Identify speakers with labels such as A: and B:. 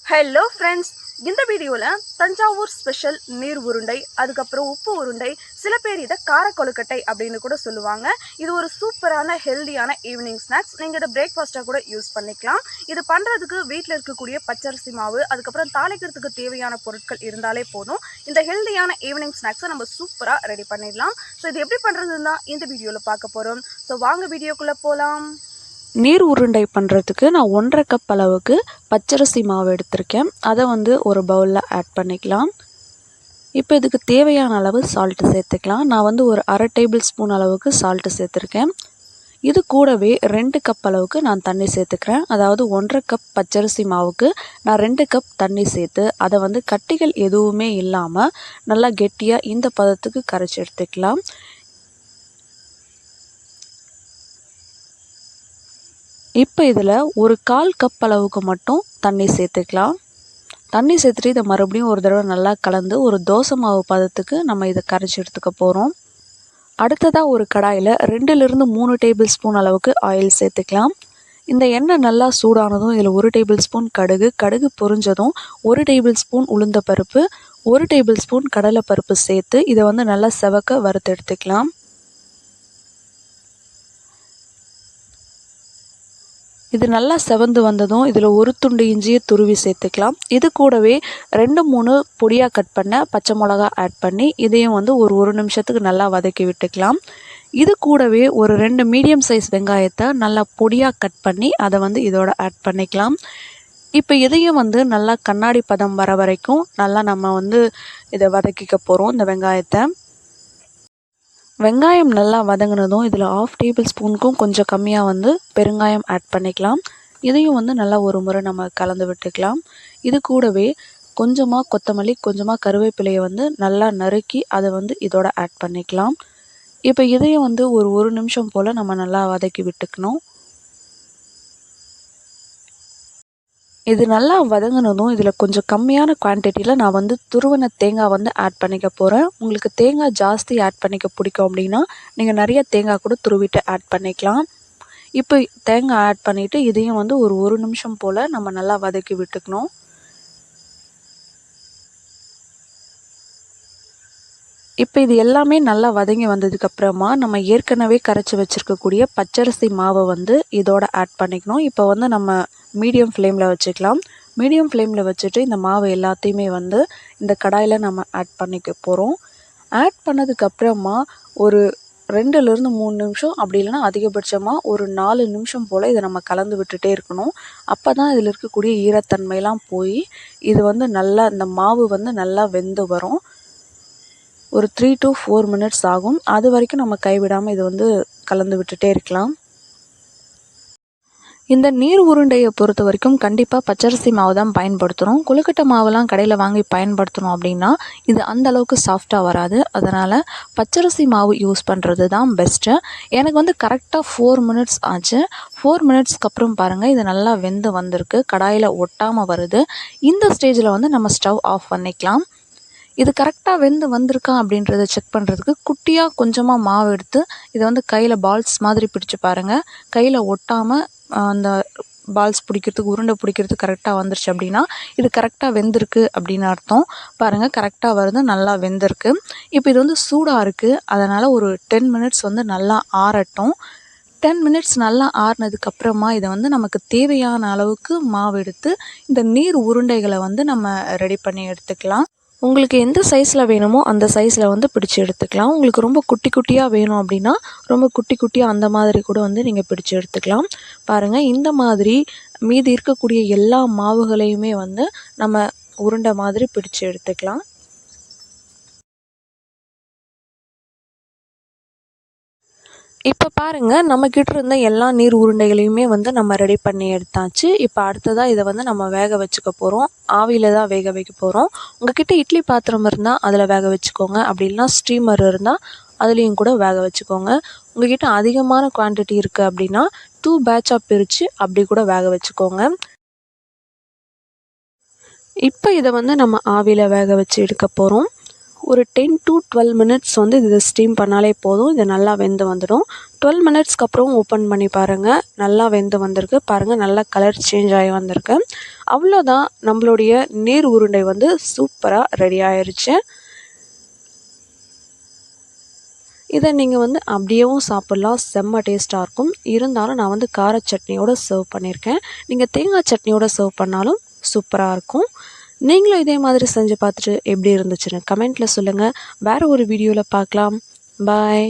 A: Hello friends, இந்த வீடியோவில் Thanjavur special நீர் உருண்டை, அதுக்கப்புறம் உப்பு உருண்டை, சில பேர் இதை கார கொழுக்கட்டை அப்படின்னு கூட சொல்லுவாங்க. இது ஒரு சூப்பரான ஹெல்தியான ஈவினிங் ஸ்நாக்ஸ். நீங்கள் இதை பிரேக்ஃபாஸ்ட்டாக கூட யூஸ் பண்ணிக்கலாம். இது பண்ணுறதுக்கு வீட்டில் இருக்கக்கூடிய பச்சரிசி மாவு, அதுக்கப்புறம் தாளிக்கிறதுக்கு தேவையான பொருட்கள் இருந்தாலே போதும். இந்த ஹெல்தியான ஈவினிங் ஸ்நாக்ஸை நம்ம சூப்பராக ரெடி பண்ணிடலாம். ஸோ இது எப்படி பண்ணுறதுன்னு தான் இந்த வீடியோவில் பார்க்க போகிறோம். ஸோ வாங்க வீடியோக்குள்ளே போகலாம்.
B: நீர் உருண்டை பண்ணுறதுக்கு நான் 1.5 கப் அளவுக்கு பச்சரிசி மாவு எடுத்திருக்கேன். அதை ஒரு பவுலில் ஆட் பண்ணிக்கலாம். இப்போ இதுக்கு தேவையான அளவு சால்ட்டு சேர்த்துக்கலாம். நான் ஒரு 1/2 டேபிள் ஸ்பூன் அளவுக்கு சால்ட்டு சேர்த்துருக்கேன். இது கூடவே 2 கப் அளவுக்கு நான் தண்ணி சேர்த்துக்கிறேன். அதாவது 1.5 கப் பச்சரிசி மாவுக்கு நான் 2 கப் தண்ணி சேர்த்து அதை கட்டிகள் எதுவுமே இல்லாமல் நல்லா கெட்டியாக இந்த பதத்துக்கு கரைச்சி எடுத்துக்கலாம். இப்போ இதில் ஒரு 1/4 கப் அளவுக்கு மட்டும் தண்ணி சேர்த்துக்கலாம். தண்ணி சேர்த்துட்டு இதை மறுபடியும் ஒரு தடவை நல்லா கலந்து ஒரு தோசை மாவு பதத்துக்கு நம்ம இதை கரைச்சி எடுத்துக்க போகிறோம். அடுத்ததாக ஒரு கடாயில் 2லிருந்து 3 டேபிள் ஸ்பூன் அளவுக்கு ஆயில் சேர்த்துக்கலாம். இந்த எண்ணெய் நல்லா சூடானதும் இதில் 1 டேபிள் ஸ்பூன் கடுகு பொரிஞ்சதும் 1 டேபிள் ஸ்பூன் உளுந்தப்பருப்பு, 1 டேபிள் ஸ்பூன் கடலைப்பருப்பு சேர்த்து இதை நல்லா செவக்க வறுத்து எடுத்துக்கலாம். இது நல்லா செவந்து வந்ததும் இதில் ஒரு துண்டு இஞ்சியை துருவி சேர்த்துக்கலாம். இது கூடவே 2-3 பொடியாக கட் பண்ண பச்சை மிளகா ஆட் பண்ணி இதையும் ஒரு நிமிஷத்துக்கு நல்லா வதக்கி விட்டுக்கலாம். இது கூடவே ஒரு 2 மீடியம் சைஸ் வெங்காயத்தை நல்லா பொடியாக கட் பண்ணி அதை இதோட ஆட் பண்ணிக்கலாம். இப்போ இதையும் நல்லா கண்ணாடி பதம் வர வரைக்கும் நல்லா நம்ம இதை வதக்கிக்க போகிறோம். இந்த வெங்காயம் நல்லா வதங்கினதும் இதில் 1/2 டேபிள் ஸ்பூனுக்கும் கொஞ்சம் கம்மியாக பெருங்காயம் ஆட் பண்ணிக்கலாம். இதையும் நல்லா ஒரு முறை நம்ம கலந்து விட்டுக்கலாம். இது கூடவே கொஞ்சமாக கொத்தமல்லி, கொஞ்சமாக கருவேப்பிலையை நல்லா நறுக்கி அதை இதோட ஆட் பண்ணிக்கலாம். இப்போ இதையும் ஒரு நிமிஷம் போல் நம்ம நல்லா வதக்கி விட்டுக்கணும். இது நல்லா வதங்கினதும் இதில் கொஞ்சம் கம்மியான குவான்டிட்டியில் நான் துருவன தேங்காய் ஆட் பண்ணிக்க போகிறேன். உங்களுக்கு தேங்காய் ஜாஸ்தி ஆட் பண்ணிக்க பிடிக்கும் அப்படின்னா நீங்கள் நிறைய தேங்காய் கூட துருவிட்டு ஆட் பண்ணிக்கலாம். இப்போ தேங்காய் ஆட் பண்ணிவிட்டு இதையும் ஒரு நிமிஷம் போல் நம்ம நல்லா வதக்கி விட்டுக்கணும். இப்போ இது எல்லாமே நல்லா வதங்கி வந்ததுக்கப்புறமா நம்ம ஏற்கனவே கரைச்சி வச்சுருக்கக்கூடிய பச்சரிசி மாவை இதோட ஆட் பண்ணிக்கணும். இப்போ நம்ம மீடியம் ஃப்ளேமில் வச்சுக்கலாம். மீடியம் ஃப்ளேமில் வச்சுட்டு இந்த மாவு எல்லாத்தையுமே இந்த கடாயில் நம்ம ஆட் பண்ணிக்க போகிறோம். ஆட் பண்ணதுக்கப்புறமா ஒரு 2லிருந்து 3 நிமிஷம், அப்படி இல்லைன்னா அதிகபட்சமாக ஒரு 4 நிமிஷம் போல் இதை நம்ம கலந்து விட்டுட்டே இருக்கணும். அப்போ தான் இதில் இருக்கக்கூடிய ஈரத்தன்மையெல்லாம் போய் இது நல்லா இந்த மாவு நல்லா வெந்து வரும். ஒரு 3 to 4 மினிட்ஸ் ஆகும். அது வரைக்கும் நம்ம கைவிடாமல் இது கலந்து விட்டுட்டே இருக்கலாம். இந்த நீர் உருண்டையை பொறுத்த வரைக்கும் கண்டிப்பாக பச்சரிசி மாவு தான் பயன்படுத்துகிறோம். கொழுக்கட்டை மாவுலாம் கடையில் வாங்கி பயன்படுத்தணும் அப்படின்னா இது அந்த அளவுக்கு சாஃப்டாக வராது. அதனால் பச்சரிசி மாவு யூஸ் பண்ணுறது தான் பெஸ்ட்டு. எனக்கு கரெக்டாக 4 மினிட்ஸ் ஆச்சு. 4 மினிட்ஸ்க்கு அப்புறம் பாருங்கள், இது நல்லா வெந்து வந்திருக்கு, கடாயில் ஒட்டாமல் வருது. இந்த ஸ்டேஜில் நம்ம ஸ்டவ் ஆஃப் பண்ணிக்கலாம். இது கரெக்டாக வெந்து வந்திருக்கா அப்படின்றத செக் பண்ணுறதுக்கு குட்டியாக கொஞ்சமாக மாவு எடுத்து இதை கையில் பால்ஸ் மாதிரி பிடிச்சி பாருங்கள். கையில் ஒட்டாமல் அந்த பால்ஸ் பிடிக்கிறதுக்கு, உருண்டை பிடிக்கிறதுக்கு கரெக்டாக வந்துருச்சு அப்படின்னா இது கரெக்டாக வெந்திருக்கு அப்படின்னு அர்த்தம். பாருங்கள், கரெக்டாக வருது, நல்லா வெந்திருக்கு. இப்போ இது சூடாக இருக்குது, அதனால் ஒரு 10 மினிட்ஸ் நல்லா ஆறட்டும். 10 மினிட்ஸ் நல்லா ஆறுனதுக்கப்புறமா இதை நமக்கு தேவையான அளவுக்கு மாவு எடுத்து இந்த நீர் உருண்டைகளை நம்ம ரெடி பண்ணி எடுத்துக்கலாம். உங்களுக்கு எந்த சைஸில் வேணுமோ அந்த சைஸில் பிடிச்சி எடுத்துக்கலாம். உங்களுக்கு ரொம்ப குட்டி குட்டியாக வேணும் அப்படின்னா ரொம்ப குட்டி குட்டியாக அந்த மாதிரி கூட நீங்கள் பிடிச்சி எடுத்துக்கலாம். பாருங்கள், இந்த மாதிரி மீதி இருக்கக்கூடிய எல்லா மாவுகளையுமே நம்ம உருண்டை மாதிரி பிடிச்சி எடுத்துக்கலாம். இப்போ பாருங்கள், நம்மக்கிட்ட இருந்த எல்லா நீர் உருண்டைகளையுமே நம்ம ரெடி பண்ணி எடுத்தாச்சு. இப்போ அடுத்ததாக இதை நம்ம வேக வச்சுக்க போகிறோம். ஆவியில் தான் வேக வைக்க போகிறோம். உங்கள்கிட்ட இட்லி பாத்திரம் இருந்தால் அதில் வேக வச்சுக்கோங்க. அப்படி இல்லைனா ஸ்டீமர் இருந்தால் அதுலேயும் கூட வேக வச்சுக்கோங்க. உங்கள்கிட்ட அதிகமான குவான்டிட்டி இருக்குது அப்படின்னா 2 பேட்சாக பிரித்து அப்படி கூட வேக வச்சுக்கோங்க. இப்போ இதை நம்ம ஆவியில் வேக வச்சு எடுக்க போகிறோம். ஒரு 10 to 12 மினிட்ஸ் இதை ஸ்டீம் பண்ணாலே போதும். இது நல்லா வெந்து வந்துடும். 12 மினிட்ஸ்க்கு அப்புறம் ஓப்பன் பண்ணி பாருங்கள். நல்லா வெந்து வந்திருக்கு. பாருங்கள், நல்லா கலர் சேஞ்ச் ஆகி வந்திருக்கு. அவ்வளோதான், நம்மளுடைய நீர் உருண்டை வந்து சூப்பராக ரெடி ஆயிடுச்சு. இதை நீங்கள் வந்து அப்படியேவும் சாப்பிட்லாம், செம்ம டேஸ்ட்டாக இருக்கும். இருந்தாலும் நான் வந்து கார சட்னியோடு சர்வ் பண்ணியிருக்கேன். நீங்கள் தேங்காய் சட்னியோடு சர்வ் பண்ணாலும் சூப்பராக இருக்கும். நீங்களும் இதே மாதிரி செஞ்சு பார்த்துட்டு எப்படி இருந்துச்சுன்னு கமெண்ட்டில் சொல்லுங்கள். வேறு ஒரு வீடியோவில் பார்க்கலாம். பாய்.